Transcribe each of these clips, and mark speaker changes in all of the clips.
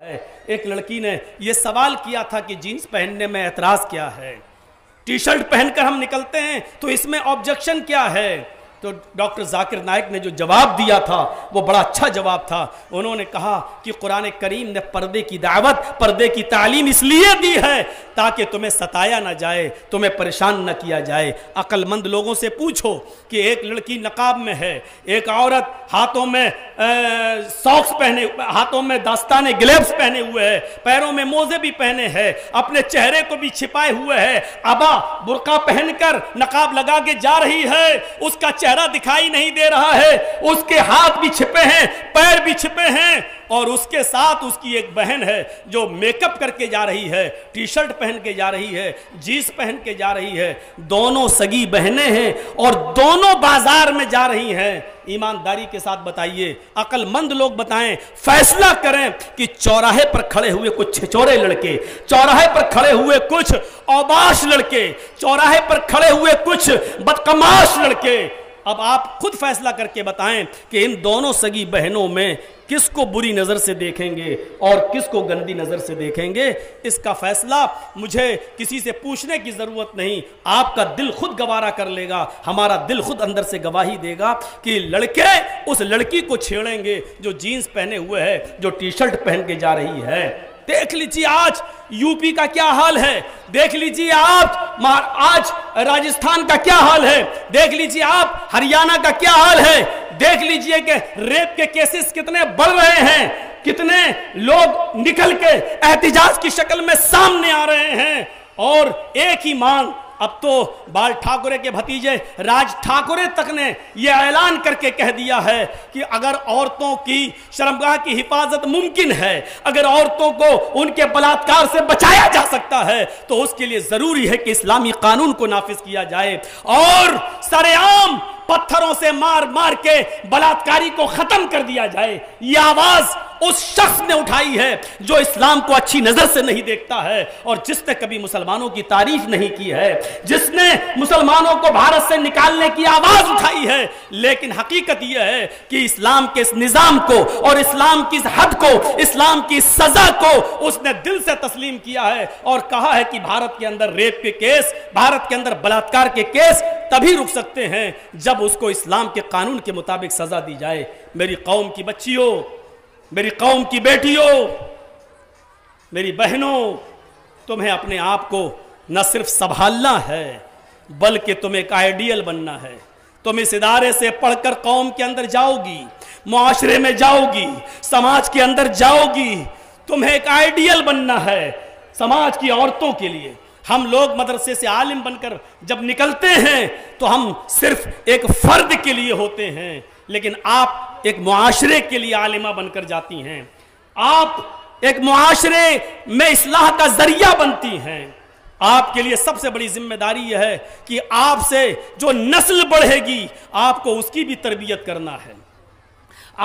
Speaker 1: ایک لڑکی نے یہ سوال کیا تھا کہ جینس پہننے میں اعتراض کیا ہے، ٹی شرٹ پہن کر ہم نکلتے ہیں تو اس میں آبجیکشن کیا ہے؟ تو ڈاکٹر ذاکر نائک نے جو جواب دیا تھا وہ بڑا اچھا جواب تھا۔ انہوں نے کہا کہ قرآن کریم نے پردے کی دعوت، پردے کی تعلیم اس لیے دی ہے تاکہ تمہیں ستایا نہ جائے، تمہیں پریشان نہ کیا جائے۔ عقل مند لوگوں سے پوچھو کہ ایک لڑکی نقاب میں ہے، ایک عورت ہاتھوں میں ساکس پہنے، ہاتھوں میں داستانے گلیوز پہنے ہوئے ہے، پیروں میں موزے بھی پہنے ہیں، اپنے چہرے کو بھی چھپائے ہوئے ہے، ابا برقع پہن کر نقاب لگا کے جا رہی ہے، اس کا چہرہ دکھائی نہیں دے رہا ہے، اس کے ہاتھ بھی چھپے ہیں، پیر بھی چھپے ہیں، اور اس کے ساتھ اس کی ایک بہن ہے جو میک اپ کر کے جا رہی ہے، ٹی شرٹ پہن کے جا رہی ہے، جینس پہن کے جا رہی ہے، دونوں سگی بہنیں ہیں اور دونوں بازار میں جا رہی ہیں۔ ایمانداری کے ساتھ بتائیے، عقل مند لوگ بتائیں، فیصلہ کریں کہ چوراہے پر کھڑے ہوئے کچھ چھچورے لڑکے، چوراہے پر کھڑے ہوئے کچھ اوباش لڑکے، چوراہے پر کھڑے ہوئے کچھ بدقماش لڑکے، اب آپ خود فیصلہ کر کے بتائیں کہ ان دونوں سگی بہنوں میں کس کو بری نظر سے دیکھیں گے اور کس کو گندی نظر سے دیکھیں گے۔ اس کا فیصلہ مجھے کسی سے پوچھنے کی ضرورت نہیں، آپ کا دل خود گوارا کر لے گا، ہمارا دل خود اندر سے گواہی دے گا کہ لڑکے اس لڑکی کو چھیڑیں گے جو جینس پہنے ہوئے ہے، جو ٹی شرٹ پہن کے جا رہی ہے۔ دیکھ لیجیے آج یو پی کا کیا حال ہے، دیکھ لیجیے آپ آج راجستھان کا کیا حال ہے، دیکھ لیجیے آپ ہریانہ کا کیا حال ہے، دیکھ لیجیے کہ ریپ کے کیسز کتنے بڑھ رہے ہیں، کتنے لوگ نکل کے احتجاج کی شکل میں سامنے آ رہے ہیں، اور ایک ہی مانگ، اب تو بال ٹھاکرے کے بھتیجے راج ٹھاکرے تک نے یہ اعلان کر کے کہہ دیا ہے کہ اگر عورتوں کی شرمگاہ کی حفاظت ممکن ہے، اگر عورتوں کو ان کے بلاತ್ಕಾರ سے بچایا جا سکتا ہے تو اس کے لیے ضروری ہے کہ اسلامی قانون کو نافذ کیا جائے اور سرے عام پتھروں سے مار مار کے بلاತ್کاری کو ختم کر دیا جائے۔ یہ آواز اس شخص نے اٹھائی ہے جو اسلام کو اچھی نظر سے نہیں دیکھتا ہے اور جس نے کبھی مسلمانوں کی تعریف نہیں کی ہے، جس نے مسلمانوں کو بھارت سے نکالنے کی آواز اٹھائی ہے، لیکن حقیقت یہ ہے کہ اسلام کے اس نظام کو اور اسلام کی اس حد کو، اسلام کی سزا کو اس نے دل سے تسلیم کیا ہے اور کہا ہے کہ بھارت کے اندر ریپ کے کیس، بھارت کے اندر بلاತ್کار کے کیس تبھی رک سکتے ہیں جب اس کو اسلام کے قانون کے مطابق سزا دی جائے۔ میری قوم کی بچیوں، میری قوم کی بیٹیوں، میری بہنوں، تمہیں اپنے آپ کو نہ صرف سنبھالنا ہے بلکہ تمہیں ایک آئیڈیل بننا ہے۔ تم اس ادارے سے پڑھ کر قوم کے اندر جاؤ گی، معاشرے میں جاؤ گی، سماج کے اندر جاؤ گی، تمہیں ایک آئیڈیل بننا ہے سماج کی عورتوں کے لیے۔ ہم لوگ مدرسے سے عالم بن کر جب نکلتے ہیں تو ہم صرف ایک فرد کے لیے ہوتے ہیں، لیکن آپ ایک معاشرے کے لیے عالمہ بن کر جاتی ہیں، آپ ایک معاشرے میں اصلاح کا ذریعہ بنتی ہیں۔ آپ کے لیے سب سے بڑی ذمہ داری یہ ہے کہ آپ سے جو نسل بڑھے گی آپ کو اس کی بھی تربیت کرنا ہے،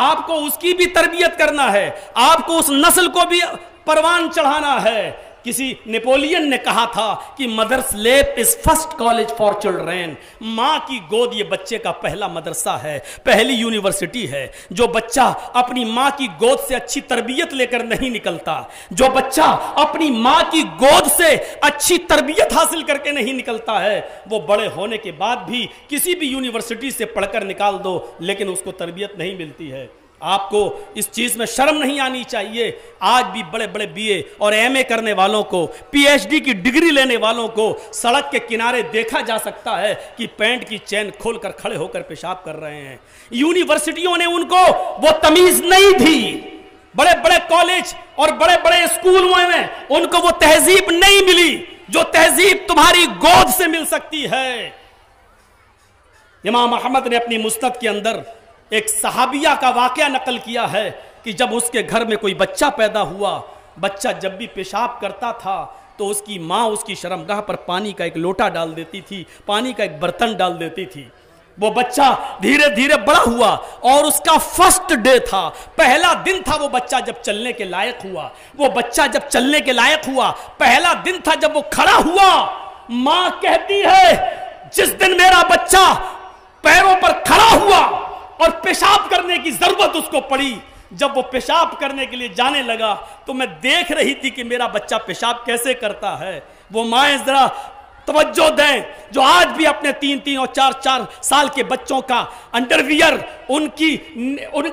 Speaker 1: آپ کو اس کی بھی تربیت کرنا ہے، آپ کو اس نسل کو بھی پروان چڑھانا ہے۔ کسی نیپولین نے کہا تھا کہ مدرس لیپ از فرسٹ کالج فار چلڈرن، ماں کی گود یہ بچے کا پہلا مدرسہ ہے، پہلی یونیورسٹی ہے۔ جو بچہ اپنی ماں کی گود سے اچھی تربیت لے کر نہیں نکلتا، جو بچہ اپنی ماں کی گود سے اچھی تربیت حاصل کر کے نہیں نکلتا ہے، وہ بڑے ہونے کے بعد بھی کسی بھی یونیورسٹی سے پڑھ کر نکال دو لیکن اس کو تربیت نہیں ملتی ہے۔ آپ کو اس چیز میں شرم نہیں آنی چاہیے۔ آج بھی بڑے بڑے بی اے اور ایم اے کرنے والوں کو، پی ایچ ڈی کی ڈگری لینے والوں کو سڑک کے کنارے دیکھا جا سکتا ہے کہ پینٹ کی چین کھول کر کھڑے ہو کر پیشاب کر رہے ہیں۔ یونیورسٹیوں نے ان کو وہ تمیز نہیں دی، بڑے بڑے کالج اور بڑے بڑے اسکولوں میں ان کو وہ تہذیب نہیں ملی جو تہذیب تمہاری گود سے مل سکتی ہے۔ امام احمد نے اپنی مسند کے اندر ایک صحابیہ کا واقعہ نقل کیا ہے کہ جب اس کے گھر میں کوئی بچہ پیدا ہوا، بچہ جب بھی پیشاب کرتا تھا تو اس کی ماں اس کی شرمگاہ پر پانی کا ایک لوٹا ڈال دیتی تھی، پانی کا ایک برتن ڈال دیتی تھی۔ وہ بچہ دھیرے دھیرے بڑا ہوا اور اس کا فرسٹ ڈے تھا، پہلا دن تھا وہ بچہ جب چلنے کے لائق ہوا، وہ بچہ جب چلنے کے لائق ہوا، پہلا دن تھا جب وہ کھڑا ہوا۔ ماں کہتی ہے جس دن میرا بچہ پیروں پر کھڑا ہوا اور پیشاب کرنے کی ضرورت اس کو پڑی، جب وہ پیشاب کرنے کے لیے جانے لگا تو میں دیکھ رہی تھی کہ میرا بچہ پیشاب کیسے کرتا ہے. وہ مائیں ذرا توجہ دیں جو آج بھی اپنے 3-3 اور 4-4 سال کے بچوں کا انڈرویئر، ان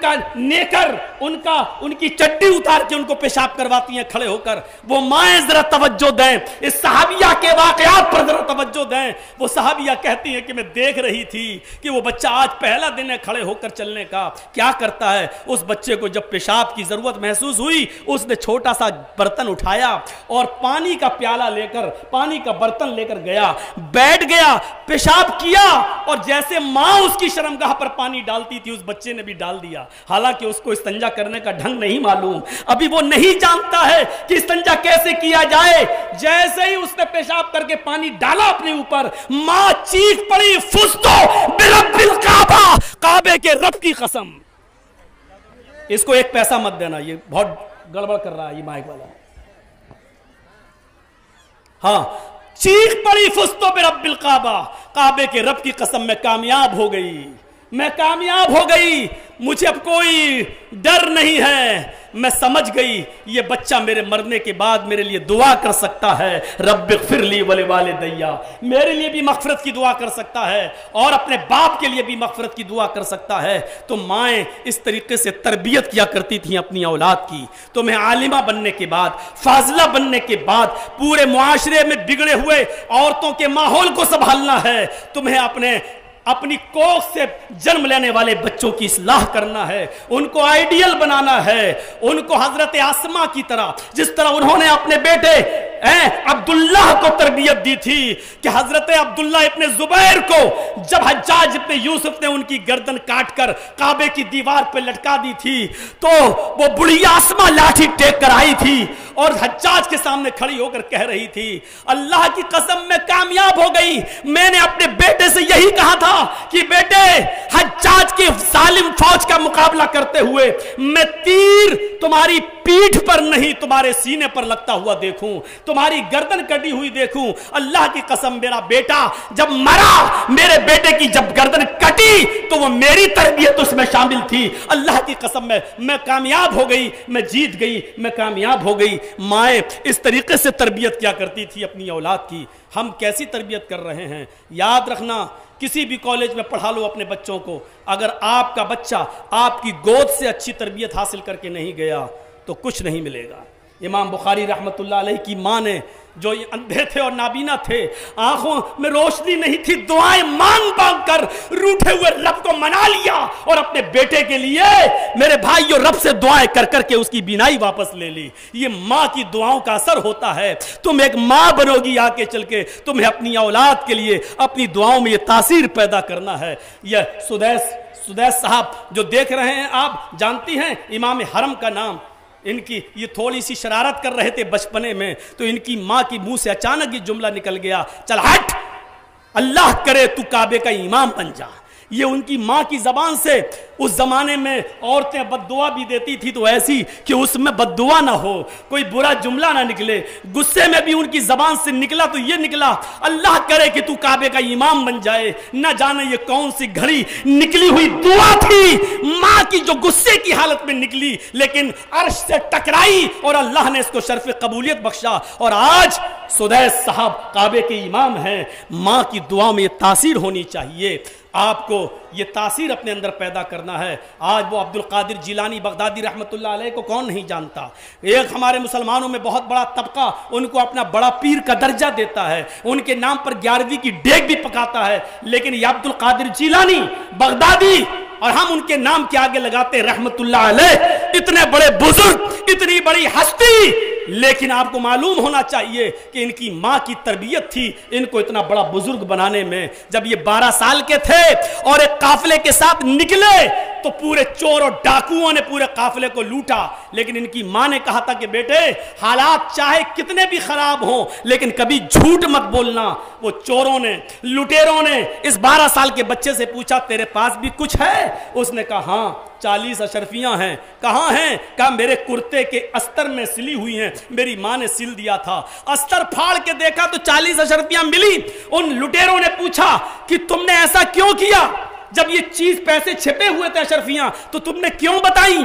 Speaker 1: کا نیکر، ان کی چڈی اتار کے ان کو پیشاب کرواتی ہیں کھڑے ہو کر. وہ مائیں ذرا توجہ دیں، اس صحابیہ کے واقعات پر ذرا توجہ دیں. وہ صحابیہ کہتی ہیں کہ میں دیکھ رہی تھی کہ وہ بچہ آج پہلا دن ہے کھڑے ہو کر چلنے کا، کیا کرتا ہے. اس بچے کو جب پیشاب کی ضرورت محسوس ہوئی، اس نے چھوٹا سا برتن اٹھایا اور پانی کا پیالہ لے کر، پانی کا برتن لے کر گیا، بیٹھ گیا، پیشاب کیا، اور جیسے ماں اس کی شرمگاہ پر پانی ڈالتی تھی اس بچے نے بھی ڈال دیا. حالانکہ اس کو استنجا کرنے کا ڈھنگ نہیں معلوم، ابھی وہ نہیں جانتا ہے کہ استنجا کیسے کیا جائے. جیسے ہی اس نے پیشاب کر کے پانی ڈالا اپنے اوپر، ماں چیخ پڑی، فستو برب الکعبہ، کعبے کے رب کی قسم. اس کو 1 پیسہ مت دینا، یہ بہت گڑبڑ کر رہا ہے یہ مائک والا. ہاں، چیخ پڑی، فستو برب الکعبہ، کعبے کے رب کی قسم میں کامیاب ہو گئی، میں کامیاب ہو گئی، مجھے اب کوئی ڈر نہیں ہے. میں سمجھ گئی یہ بچہ میرے مرنے کے بعد میرے لیے دعا کر سکتا ہے، رب اغفر لی ولوالدی، میرے لیے بھی مغفرت کی دعا کر سکتا ہے اور اپنے باپ کے لیے بھی مغفرت کی دعا کر سکتا ہے. تو مائیں اس طریقے سے تربیت کیا کرتی تھیں اپنی اولاد کی. تمہیں عالمہ بننے کے بعد، فاضلہ بننے کے بعد پورے معاشرے میں بگڑے ہوئے عورتوں کے ماحول کو سنبھالنا ہے. تمہیں اپنی کوکھ سے جنم لینے والے بچوں کی اصلاح کرنا ہے، ان کو آئیڈیل بنانا ہے، ان کو حضرت آسمہ کی طرح، جس طرح انہوں نے اپنے بیٹے عبداللہ کو تربیت دی تھی کہ حضرت عبداللہ ابن زبیر کو جب حجاج ابن یوسف نے ان کی گردن کاٹ کر کعبے کی دیوار پہ لٹکا دی تھی تو وہ بڑھی آسمہ لاٹھی ٹیک کر آئی تھی اور حجاج کے سامنے کھڑی ہو کر کہہ رہی تھی، اللہ کی قسم میں کامیاب ہو گئی. میں نے اپنے بیٹے سے یہی کہا تھا کہ بیٹے، حجاج کی ظالم فوج کا مقابلہ کرتے ہوئے میں تیر تمہاری پیٹھ پر نہیں تمہارے سینے پر لگتا ہوا دیکھوں، تمہاری گردن کٹی ہوئی دیکھوں. اللہ کی قسم میرا بیٹا جب مرا، میرے بیٹے کی جب گردن کٹی تو وہ میری تربیت اس میں شامل تھی. اللہ کی قسم میں کامیاب ہو گئی، میں جیت گئی، میں کامیاب ہو گئی. مائیں اس طریقے سے تربیت کیا کرتی تھی اپنی اولاد کی. ہم کیسی تربیت کر رہے ہیں؟ یاد رکھنا، کسی بھی کالج میں پڑھا لو اپنے بچوں کو، اگر آپ کا بچہ آپ کی گود سے اچھی تربیت حاصل کر کے نہیں گیا تو کچھ نہیں ملے گا. امام بخاری رحمت اللہ علیہ کی ماں نے، جو اندھے تھے اور نابینا تھے، آنکھوں میں روشنی نہیں تھی، دعائیں مانگ مانگ کر روٹھے ہوئے رب کو منا لیا اور اپنے بیٹے کے لیے میرے بھائیو رب سے دعائیں کر کر کے اس کی بینائی واپس لے لی. یہ ماں کی دعاؤں کا اثر ہوتا ہے. تم ایک ماں بنو گی آگے چل کے، تمہیں اپنی اولاد کے لیے اپنی دعاؤں میں یہ تاثیر پیدا کرنا ہے. یہ سدیس صاحب جو دیکھ رہے ہیں، آپ جانتی ہیں امام حرم کا نام. ان کی یہ تھوڑی سی شرارت کر رہے تھے بچپنے میں تو ان کی ماں کی منہ سے اچانک یہ جملہ نکل گیا، چل ہٹ، اللہ کرے تو کعبے کا امام بن جا. یہ ان کی ماں کی زبان سے اس زمانے میں عورتیں بد دعا بھی دیتی تھی تو ایسی کہ اس میں بد دعا نہ ہو، کوئی برا جملہ نہ نکلے. غصے میں بھی ان کی زبان سے نکلا تو یہ نکلا، اللہ کرے کہ تو کعبے کا امام بن جائے. نہ جانے یہ کون سی گھڑی نکلی ہوئی دعا تھی ماں کی جو غصے کی حالت میں نکلی، لیکن عرش سے ٹکرائی اور اللہ نے اس کو شرف قبولیت بخشا اور آج سدیس صاحب کعبے کے امام ہیں. ماں کی دعا میں یہ تاثیر ہونی چاہیے. آپ کو یہ تاثیر اپنے اندر پیدا کرنا ہے. آج وہ عبد القادر جیلانی بغدادی رحمت اللہ علیہ کو کون نہیں جانتا؟ ایک ہمارے مسلمانوں میں بہت بڑا طبقہ ان کو اپنا بڑا پیر کا درجہ دیتا ہے، ان کے نام پر 11ویں کی ڈیگ بھی پکاتا ہے. لیکن یہ عبد القادر جیلانی بغدادی، اور ہم ان کے نام کے آگے لگاتے رحمت اللہ علیہ. اتنے بڑے بزرگ، اتنی بڑی ہستی، لیکن آپ کو معلوم ہونا چاہیے کہ ان کی ماں کی تربیت تھی ان کو اتنا بڑا بزرگ بنانے میں. جب یہ 12 سال کے تھے اور ایک قافلے کے ساتھ نکلے تو پورے چور اور ڈاکوؤں نے پورے قافلے کو لوٹا، لیکن ان کی ماں نے کہا تھا کہ بیٹے حالات چاہے کتنے بھی خراب ہوں لیکن کبھی جھوٹ مت بولنا. وہ چوروں نے، لٹیروں نے اس 12 سال کے بچے سے پوچھا تیرے پاس بھی کچھ ہے؟ اس نے کہا ہاں 40 اشرفیاں ہیں. کہاں ہیں؟ کہا میرے کرتے کے استر میں سلی ہوئی ہیں، میری ماں نے سل دیا تھا. استر پھاڑ کے دیکھا تو 40 اشرفیاں ملی. ان لٹیروں نے پوچھا کہ تم نے ایسا کیوں کیا؟ جب یہ چیز پیسے چھپے ہوئے تھے اشرفیاں تو تم نے کیوں بتائیں؟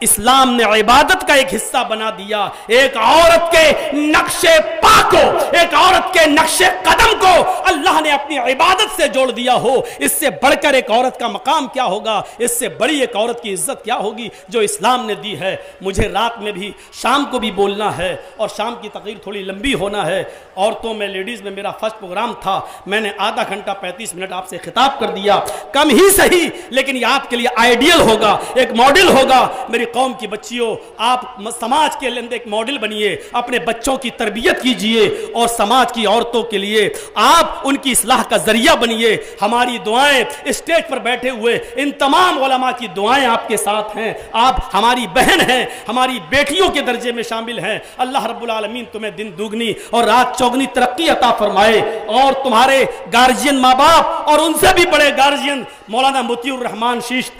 Speaker 1: اسلام نے عبادت کا ایک حصہ بنا دیا. ایک عورت کے نقش پا کو، ایک عورت کے نقش قدم کو اللہ نے اپنی عبادت سے جوڑ دیا ہو، اس سے بڑھ کر ایک عورت کا مقام کیا ہوگا، اس سے بڑی ایک عورت کی عزت کیا ہوگی جو اسلام نے دی ہے. مجھے رات میں بھی شام کو بھی بولنا ہے اور شام کی تقریر تھوڑی لمبی ہونا ہے. عورتوں میں لیڈیز میں میرا فرسٹ پروگرام تھا، میں نے آدھا گھنٹہ 35 منٹ آپ سے خطاب کر دیا، کم ہی صحیح لیکن یہ آپ کے لیے آئیڈیل ہوگا، ایک ماڈل ہوگا. میری قوم کی بچیوں، آپ سماج کے لیے ایک ماڈل بنیے، اپنے بچوں کی تربیت کیجئے اور سماج کی عورتوں کے لیے آپ ان کی اصلاح کا ذریعہ بنیے. ہماری دعائیں اسٹیج پر بیٹھے ہوئے ان تمام علماء کی دعائیں آپ کے ساتھ ہیں. آپ ہماری بہن ہیں، ہماری بیٹیوں کے درجے میں شامل ہیں. اللہ رب العالمین تمہیں دن دوگنی اور رات چوگنی ترقی عطا فرمائے، اور تمہارے گارجین ماں باپ اور ان سے بھی بڑے گارجین مولانا مطیع الرحمان شیش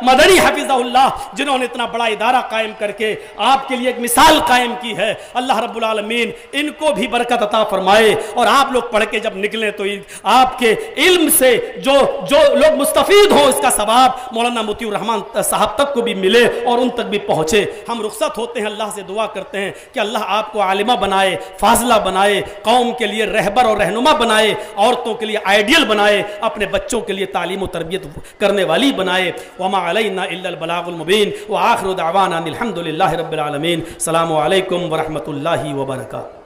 Speaker 1: مدنی حفظہ اللہ، جنہوں نے اتنا بڑا ادارہ قائم کر کے آپ کے لیے ایک مثال قائم کی ہے، اللہ رب العالمین ان کو بھی برکت عطا فرمائے. اور آپ لوگ پڑھ کے جب نکلیں تو آپ کے علم سے جو لوگ مستفید ہوں اس کا ثواب مولانا مطیع الرحمان صاحب تک کو بھی ملے اور ان تک بھی پہنچے. ہم رخصت ہوتے ہیں، اللہ سے دعا کرتے ہیں کہ اللہ آپ کو عالمہ بنائے، فاضلہ بنائے، قوم کے لیے رہبر اور رہنما بنائے، عورتوں کے لیے آئیڈیل بنائے، اپنے بچوں کے لیے تعلیم و تربیت کرنے والی بنائے. وما علینا الا البلاغ المبین وآخر دعوانا الحمد للہ رب العالمین. السلام علیکم ورحمۃ اللہ وبرکاتہ.